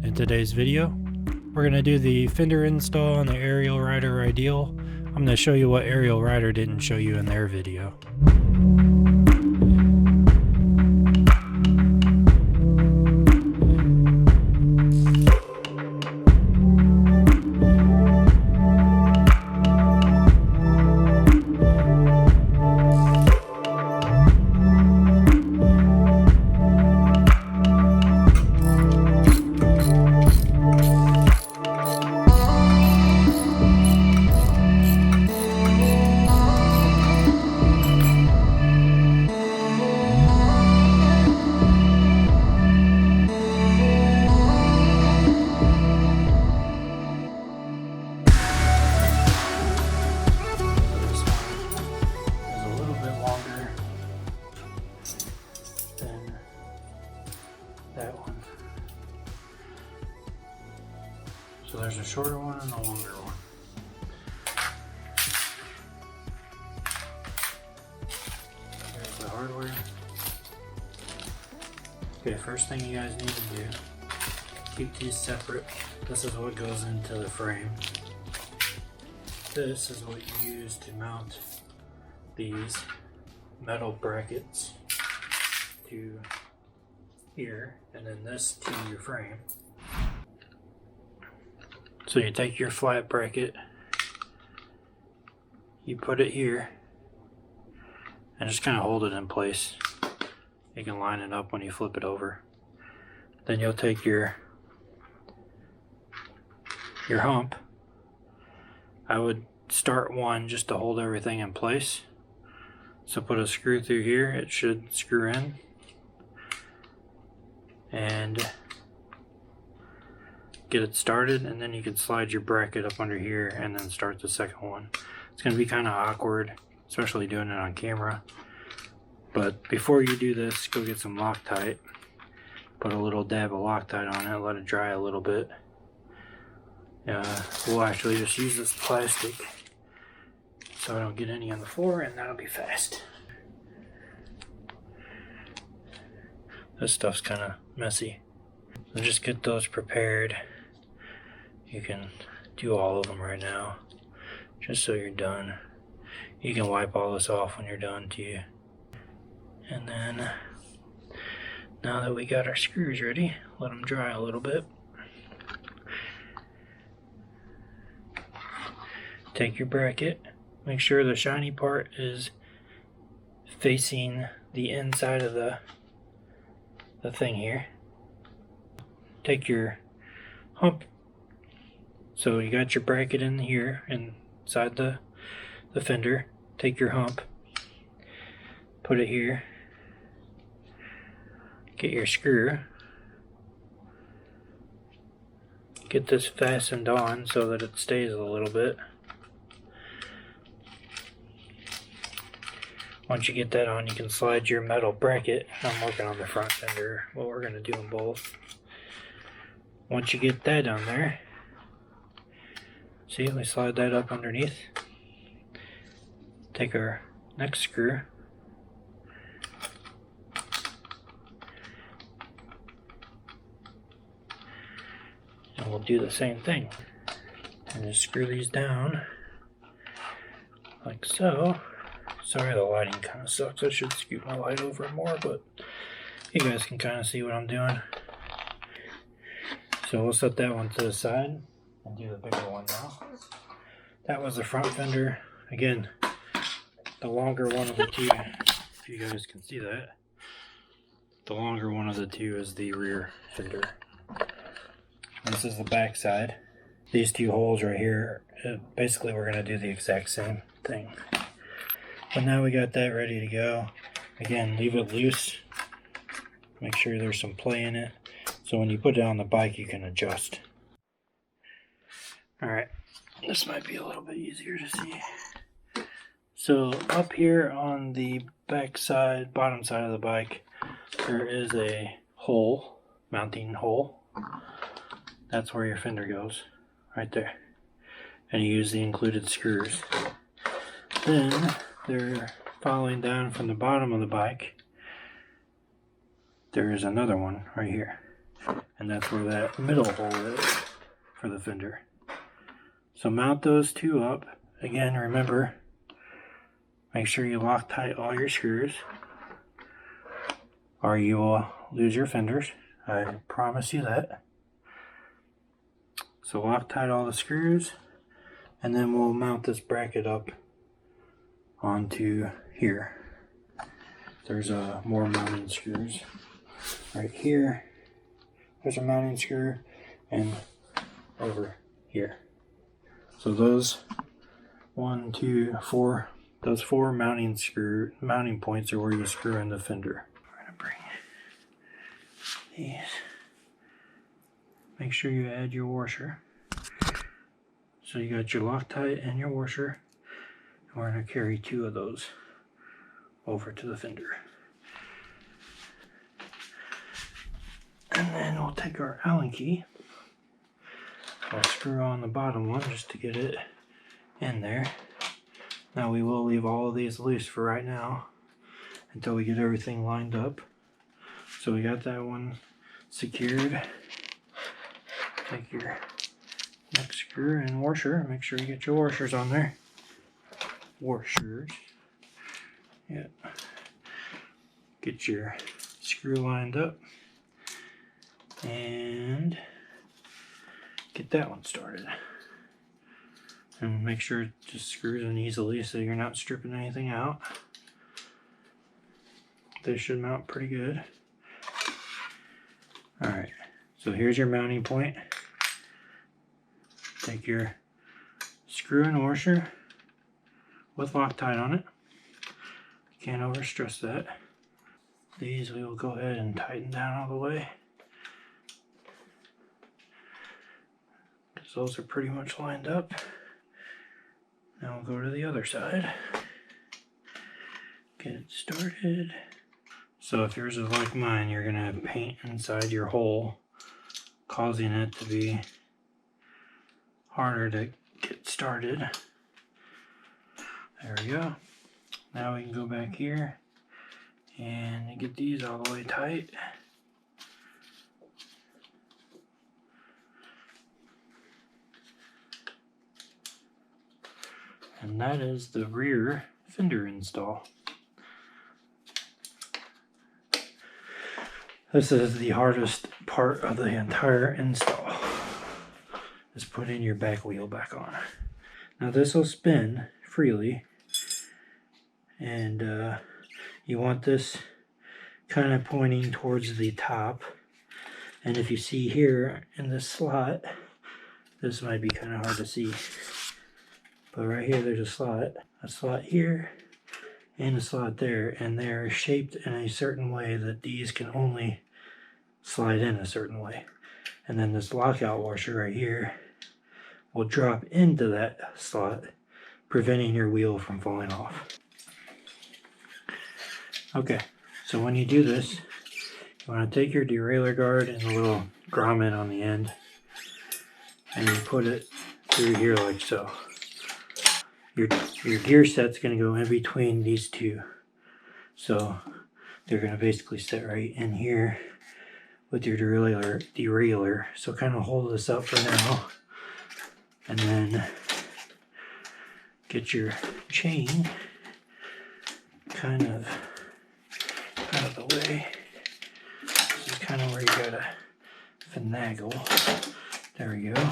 In today's video, we're going to do the fender install on the Ariel Rider RIDEAL. I'm going to show you what Ariel Rider didn't show you in their video. That one. So there's a shorter one and a longer one. There's the hardware. Okay, first thing you guys need to do, keep these separate. This is what goes into the frame. This is what you use to mount these metal brackets to here, and then this to your frame. So you take your flat bracket, you put it here, and just kind of hold it in place. You can line it up when you flip it over. Then you'll take your hump. I would start one just to hold everything in place. So put a screw through here, it should screw in. And get it started, and then you can slide your bracket up under here and then start the second one. It's going to be kind of awkward, especially doing it on camera, but before you do this, go get some Loctite, put a little dab of Loctite on it, let it dry a little bit. We'll actually just use this plastic so I don't get any on the floor, and that'll be fast. This stuff's kind of messy. So just get those prepared. You can do all of them right now, just so you're done. You can wipe all this off when you're done too. And then, now that we got our screws ready, let them dry a little bit. Take your bracket, make sure the shiny part is facing the inside of the thing here. Take your hump, so you got your bracket in here inside the fender. Take your hump, put it here, get your screw, get this fastened on so that it stays a little bit. Once you get that on, you can slide your metal bracket. I'm working on the front fender, but we're going to do them both. Once you get that on there, see, we slide that up underneath. Take our next screw, and we'll do the same thing. And just screw these down like so. Sorry, the lighting kind of sucks. I should scoot my light over more, but you guys can kind of see what I'm doing. So we'll set that one to the side and do the bigger one now. That was the front fender. Again, the longer one of the two, if you guys can see that, the longer one of the two is the rear fender. This is the back side. These two holes right here, basically we're going to do the exact same thing. But now we got that ready to go. Again, leave it loose. Make sure there's some play in it, so when you put it on the bike you can adjust. Alright, this might be a little bit easier to see. So up here on the back side, bottom side of the bike, there is a hole, mounting hole. That's where your fender goes, right there. And you use the included screws. Then they're following down from the bottom of the bike. There is another one right here. and that's where that middle hole is for the fender. So mount those two up. Again, remember, make sure you lock tight all your screws or you will lose your fenders. I promise you that. So lock tight all the screws, and then we'll mount this bracket up onto here. There's more mounting screws right here. There's a mounting screw, and over here. So those 1, 2, 4, those 4 mounting points are where you screw in the fender. We're gonna bring these. Make sure you add your washer. So you got your Loctite and your washer. And we're gonna carry 2 of those over to the fender. And then we'll take our Allen key. I'll screw on the bottom one just to get it in there. Now we will leave all of these loose for right now until we get everything lined up. So we got that one secured. Take your next screw and washer. Make sure you get your washers on there. Washers. Yeah. Get your screw lined up and get that one started. And make sure it just screws in easily so you're not stripping anything out. They should mount pretty good. Alright, so here's your mounting point. Take your screw and washer with Loctite on it. Can't overstress that. These we will go ahead and tighten down all the way, because those are pretty much lined up. Now we'll go to the other side. Get it started. So if yours is like mine, you're gonna paint inside your hole, causing it to be harder to get started. There we go. Now we can go back here and get these all the way tight. And that is the rear fender install. This is the hardest part of the entire install, is putting your back wheel back on. Now this will spin freely, and you want this kind of pointing towards the top. And if you see here in this slot, this might be kind of hard to see, but right here there's a slot here and a slot there, and they're shaped in a certain way that these can only slide in a certain way. And then this lockout washer right here will drop into that slot, preventing your wheel from falling off. Okay, so when you do this, you want to take your derailleur guard and the little grommet on the end, and you put it through here like so. Your gear set's going to go in between these two. So they're going to basically sit right in here with your derailleur. So kind of hold this up for now, and then get your chain kind of out of the way. This is kind of where you gotta finagle. There we go.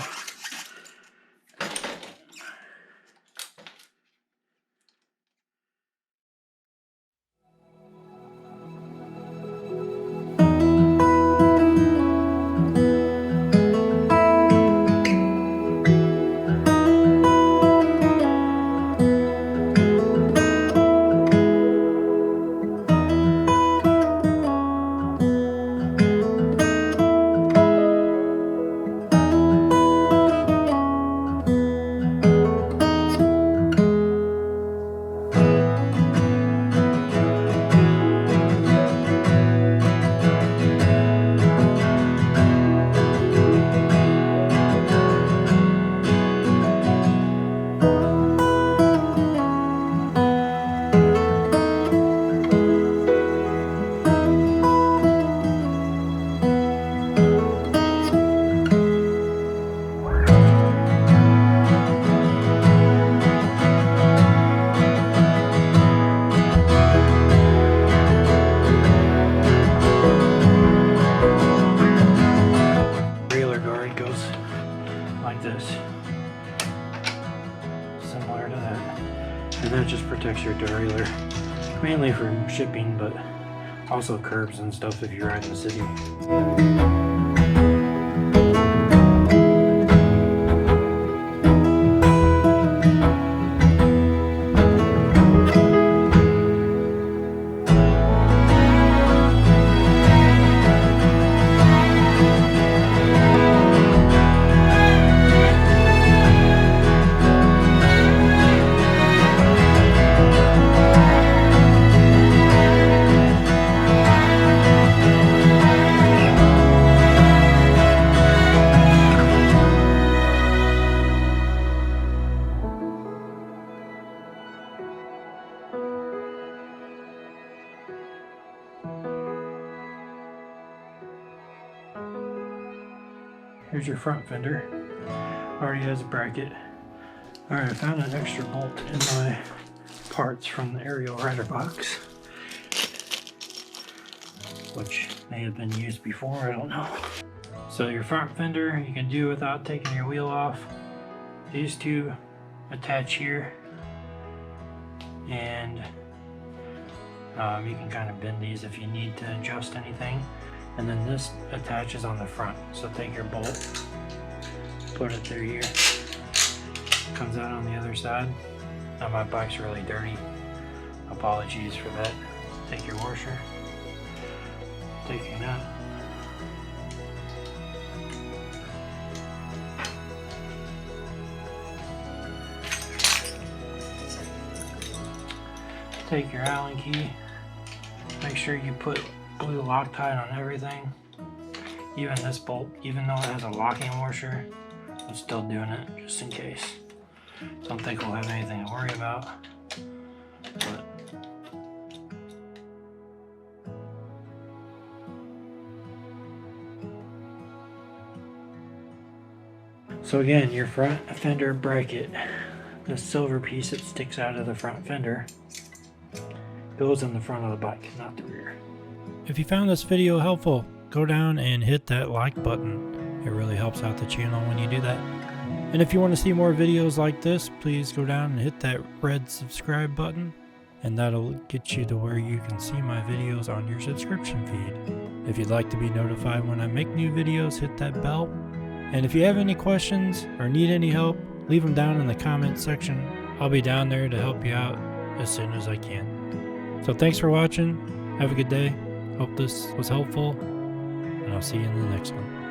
extra derailleur, mainly for shipping, but also curbs and stuff if you're out in the city. Here's your front fender. Already has a bracket. Alright, I found an extra bolt in my parts from the Ariel Rider box, which may have been used before, I don't know. So your front fender you can do without taking your wheel off. These two attach here, and you can kind of bend these if you need to adjust anything. And then this attaches on the front. So take your bolt, put it through here, comes out on the other side. Now my bike's really dirty. Apologies for that. Take your washer, take your nut, take your Allen key, make sure you put blue Loctite on everything. Even this bolt, even though it has a locking washer, I'm still doing it just in case. Don't think we'll have anything to worry about. But so again, your front fender bracket, the silver piece that sticks out of the front fender, goes in the front of the bike, not the rear. If you found this video helpful, go down and hit that like button. It really helps out the channel when you do that. And if you want to see more videos like this, please go down and hit that red subscribe button, and that'll get you to where you can see my videos on your subscription feed. If you'd like to be notified when I make new videos, hit that bell. And if you have any questions or need any help, leave them down in the comment section. I'll be down there to help you out as soon as I can. So thanks for watching. Have a good day. Hope this was helpful, and I'll see you in the next one.